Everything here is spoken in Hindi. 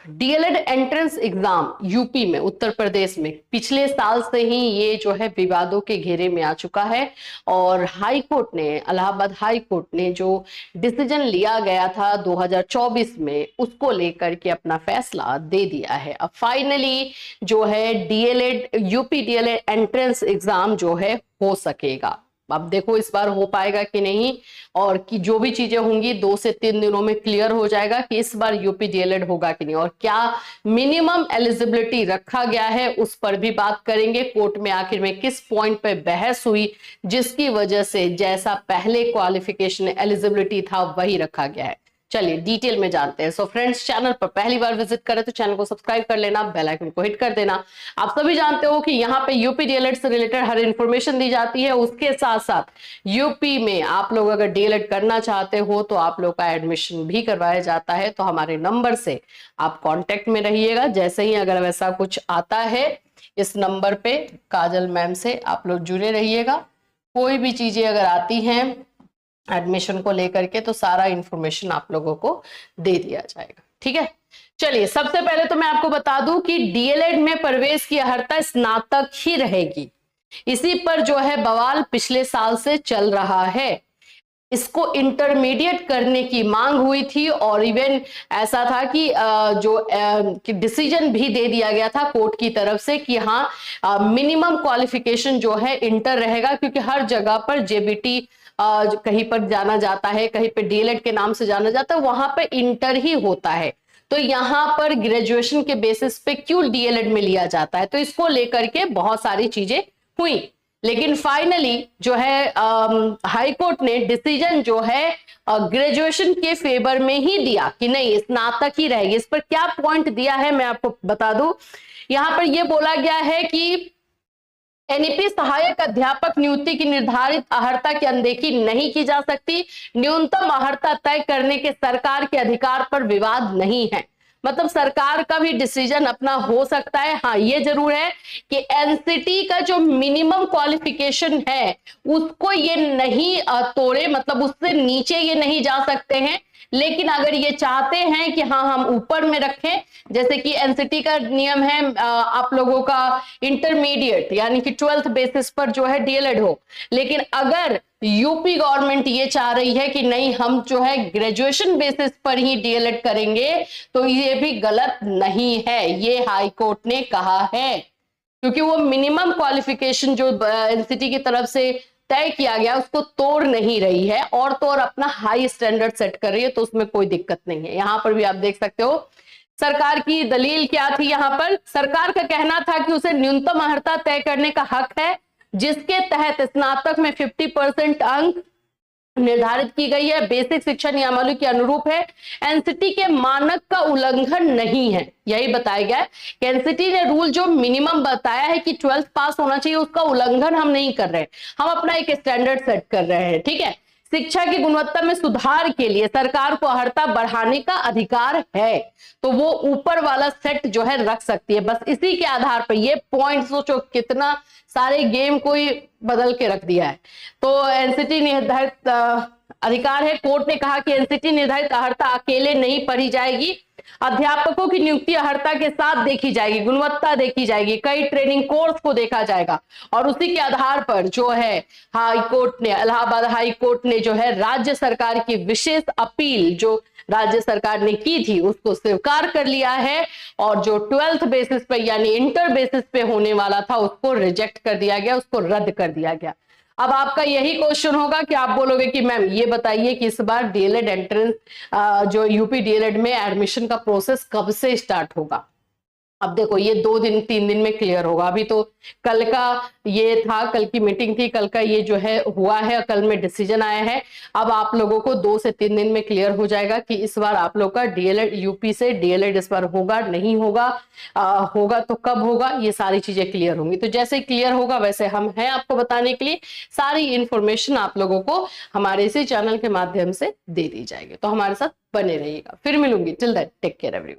डीएलएड एंट्रेंस एग्जाम यूपी में, उत्तर प्रदेश में पिछले साल से ही ये जो है विवादों के घेरे में आ चुका है। और हाई कोर्ट ने, इलाहाबाद हाई कोर्ट ने जो डिसीजन लिया गया था 2024 में, उसको लेकर के अपना फैसला दे दिया है। अब फाइनली जो है DElEd, UP DElEd entrance exam जो है हो सकेगा। अब देखो इस बार हो पाएगा कि नहीं, और कि जो भी चीजें होंगी 2 से 3 दिनों में क्लियर हो जाएगा कि इस बार यूपी डीएलएड होगा कि नहीं, और क्या मिनिमम एलिजिबिलिटी रखा गया है उस पर भी बात करेंगे। कोर्ट में आखिर में किस पॉइंट पे बहस हुई जिसकी वजह से जैसा पहले क्वालिफिकेशन एलिजिबिलिटी था वही रखा गया है, चलिए डिटेल में जानते हैं। सो फ्रेंड्स, चैनल पर पहली बार विजिट करें तो चैनल को सब्सक्राइब कर लेना, बेल आइकन को हिट कर देना। आप सभी जानते हो कि यहाँ पे यूपी डीएलएड से रिलेटेड हर इंफॉर्मेशन दी जाती है। उसके साथ साथ यूपी में आप लोग अगर डीएलएड करना चाहते हो तो आप लोग का एडमिशन भी करवाया जाता है। तो हमारे नंबर से आप कॉन्टेक्ट में रहिएगा। जैसे ही अगर वैसा कुछ आता है इस नंबर पे काजल मैम से आप लोग जुड़े रहिएगा। कोई भी चीजें अगर आती हैं एडमिशन को लेकर के तो सारा इंफॉर्मेशन आप लोगों को दे दिया जाएगा, ठीक है। चलिए, सबसे पहले तो मैं आपको बता दूं कि डीएलएड में प्रवेश की अर्हता स्नातक ही रहेगी। इसी पर जो है बवाल पिछले साल से चल रहा है। इसको इंटरमीडिएट करने की मांग हुई थी और इवन ऐसा था कि जो डिसीजन भी दे दिया गया था कोर्ट की तरफ से कि हाँ मिनिमम क्वालिफिकेशन जो है इंटर रहेगा, क्योंकि हर जगह पर जेबीटी कहीं पर जाना जाता है, कहीं पे डीएलएड के नाम से जाना जाता है, वहां पे इंटर ही होता है। तो यहाँ पर ग्रेजुएशन के बेसिस पे क्यों डीएलएड में लिया जाता है, तो इसको लेकर के बहुत सारी चीजें हुई। लेकिन फाइनली जो है हाई कोर्ट ने डिसीजन जो है ग्रेजुएशन के फेवर में ही दिया कि नहीं स्नातक ही रहेगी। इस पर क्या पॉइंट दिया है मैं आपको बता दूं। यहां पर यह बोला गया है कि एनईपी सहायक अध्यापक नियुक्ति की निर्धारित अर्हता की अनदेखी नहीं की जा सकती। न्यूनतम अर्हता तय करने के सरकार के अधिकार पर विवाद नहीं है। मतलब सरकार का भी डिसीजन अपना हो सकता है। हाँ, ये जरूर है कि एनसीटी का जो मिनिमम क्वालिफिकेशन है उसको ये नहीं तोड़े, मतलब उससे नीचे ये नहीं जा सकते हैं। लेकिन अगर ये चाहते हैं कि हाँ हम ऊपर में रखें, जैसे कि एनसीटी का नियम है आप लोगों का इंटरमीडिएट यानी कि 12th बेसिस पर जो है डीएलएड हो, लेकिन अगर यूपी गवर्नमेंट ये चाह रही है कि नहीं हम जो है ग्रेजुएशन बेसिस पर ही डीएलएड करेंगे, तो ये भी गलत नहीं है, ये हाई कोर्ट ने कहा है। क्योंकि वो मिनिमम क्वालिफिकेशन जो एनसीटी की तरफ से तय किया गया उसको तोड़ नहीं रही है और तो और अपना हाई स्टैंडर्ड सेट कर रही है, तो उसमें कोई दिक्कत नहीं है। यहां पर भी आप देख सकते हो सरकार की दलील क्या थी। यहां पर सरकार का कहना था कि उसे न्यूनतम अर्हता तय करने का हक है जिसके तहत स्नातक में 50% अंक निर्धारित की गई है, बेसिक शिक्षा नियमावली के अनुरूप है, एनसीटी के मानक का उल्लंघन नहीं है। यही बताया गया कि एनसीटी ने रूल जो मिनिमम बताया है कि 12th पास होना चाहिए उसका उल्लंघन हम नहीं कर रहे, हम अपना एक स्टैंडर्ड सेट कर रहे हैं, ठीक है। शिक्षा की गुणवत्ता में सुधार के लिए सरकार को अर्हता बढ़ाने का अधिकार है, तो वो ऊपर वाला सेट जो है रख सकती है। बस इसी के आधार पर ये पॉइंट सोचो कितना सारे गेम को ही बदल के रख दिया है। तो एनसीटी निर्धारित अधिकार है। कोर्ट ने कहा कि एनसीटी निर्धारित अर्हता अकेले नहीं पढ़ी जाएगी, अध्यापकों की नियुक्ति अर्हता के साथ देखी जाएगी, गुणवत्ता देखी जाएगी, कई ट्रेनिंग कोर्स को देखा जाएगा और उसी के आधार पर जो है हाई कोर्ट ने, इलाहाबाद हाई कोर्ट ने जो है राज्य सरकार की विशेष अपील जो राज्य सरकार ने की थी उसको स्वीकार कर लिया है और जो 12th बेसिस पे यानी इंटर बेसिस पे होने वाला था उसको रिजेक्ट कर दिया गया, उसको रद्द कर दिया गया। अब आपका यही क्वेश्चन होगा कि आप बोलोगे कि मैम ये बताइए कि इस बार डीएलएड एंट्रेंस जो यूपी डीएलएड में एडमिशन का प्रोसेस कब से स्टार्ट होगा। अब देखो ये 2-3 दिन में क्लियर होगा। अभी तो कल का ये था, कल की मीटिंग थी, कल का ये जो है हुआ है, कल में डिसीजन आया है। अब आप लोगों को 2 से 3 दिन में क्लियर हो जाएगा कि इस बार आप लोग का डीएलएड यूपी से डीएलएड इस बार होगा नहीं होगा, होगा तो कब होगा, ये सारी चीजें क्लियर होंगी। तो जैसे ही क्लियर होगा वैसे हम हैं आपको बताने के लिए, सारी इंफॉर्मेशन आप लोगों को हमारे इसी चैनल के माध्यम से दे दी जाएगी। तो हमारे साथ बने रहिएगा। फिर मिलूंगी, till that take care everyone.